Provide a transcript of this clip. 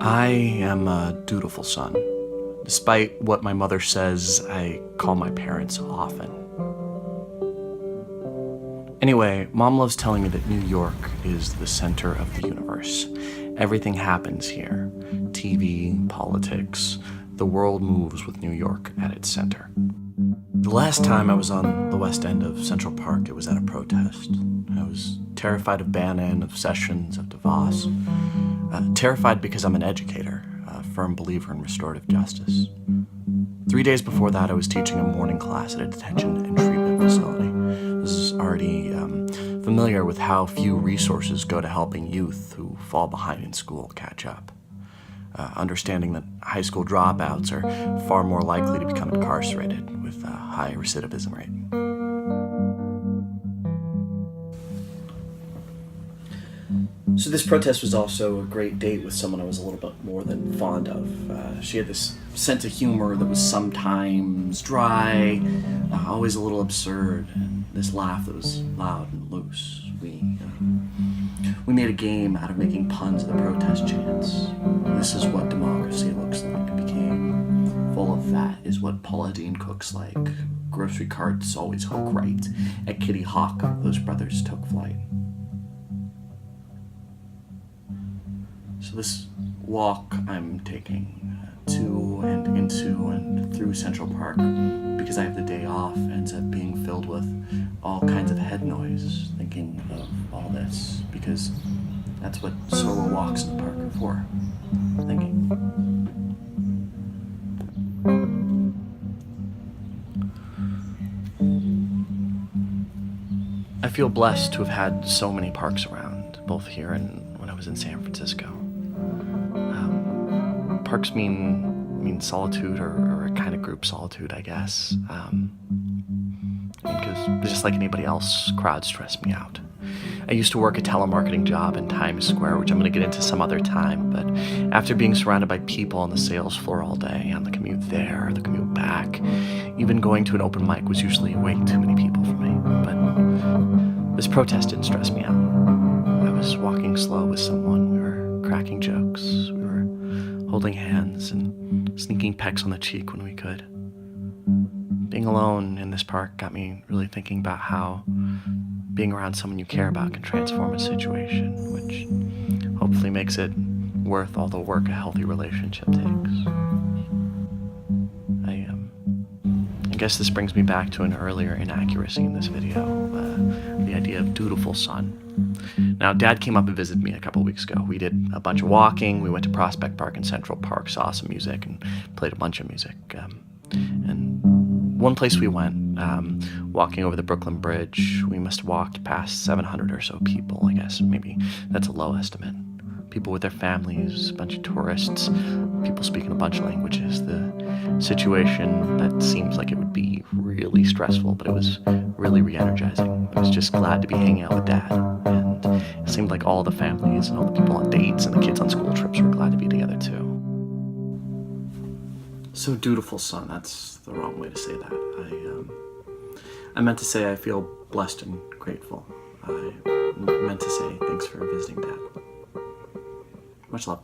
I am a dutiful son. Despite what my mother says, I call my parents often. Anyway, Mom loves telling me that New York is the center of the universe. Everything happens here. TV, politics, the world moves with New York at its center. The last time I was on the west end of Central Park, it was at a protest. I was terrified of Bannon, of Sessions, of DeVos. Terrified because I'm an educator, a firm believer in restorative justice. 3 days before that, I was teaching a morning class at a detention and treatment facility. I was already familiar with how few resources go to helping youth who fall behind in school catch up. Understanding that high school dropouts are far more likely to become incarcerated with a high recidivism rate. So this protest was also a great date with someone I was a little bit more than fond of. She had this sense of humor that was sometimes dry, always a little absurd, and this laugh that was loud and loose. We made a game out of making puns of the protest chants. This is what democracy looks like. It became full of fat is what Paula Deen cooks like. Grocery carts always hook right. At Kitty Hawk, those brothers took flight. So this walk I'm taking to and into and through Central Park, because I have the day off, ends up being filled with all kinds of head noise, thinking of all this, because that's what solo walks in the park are for, thinking. I feel blessed to have had so many parks around, both here and when I was in San Francisco. Parks mean solitude, or a kind of group solitude, I guess. Because just like anybody else, crowds stress me out. I used to work a telemarketing job in Times Square, which I'm going to get into some other time, but after being surrounded by people on the sales floor all day, on the commute there, the commute back, even going to an open mic was usually way too many people for me. But this protest didn't stress me out. I was walking slow with someone, we were cracking jokes, we were holding hands and sneaking pecks on the cheek when we could. Being alone in this park got me really thinking about how being around someone you care about can transform a situation, which hopefully makes it worth all the work a healthy relationship takes. I guess this brings me back to an earlier inaccuracy in this video, the idea of dutiful son. Now, Dad came up and visited me a couple weeks ago. We did a bunch of walking. We went to Prospect Park and Central Park, saw some music, and played a bunch of music. And one place we went, walking over the Brooklyn Bridge, we must have walked past 700 or so people, I guess. Maybe that's a low estimate. People with their families, a bunch of tourists, people speaking a bunch of languages. The situation that seems like it would be really stressful, but it was really re-energizing. I was just glad to be hanging out with Dad, and it seemed like all the families and all the people on dates and the kids on school trips were glad to be together too. So dutiful son, that's the wrong way to say that. I meant to say I feel blessed and grateful. I meant to say thanks for visiting, Dad. Much love.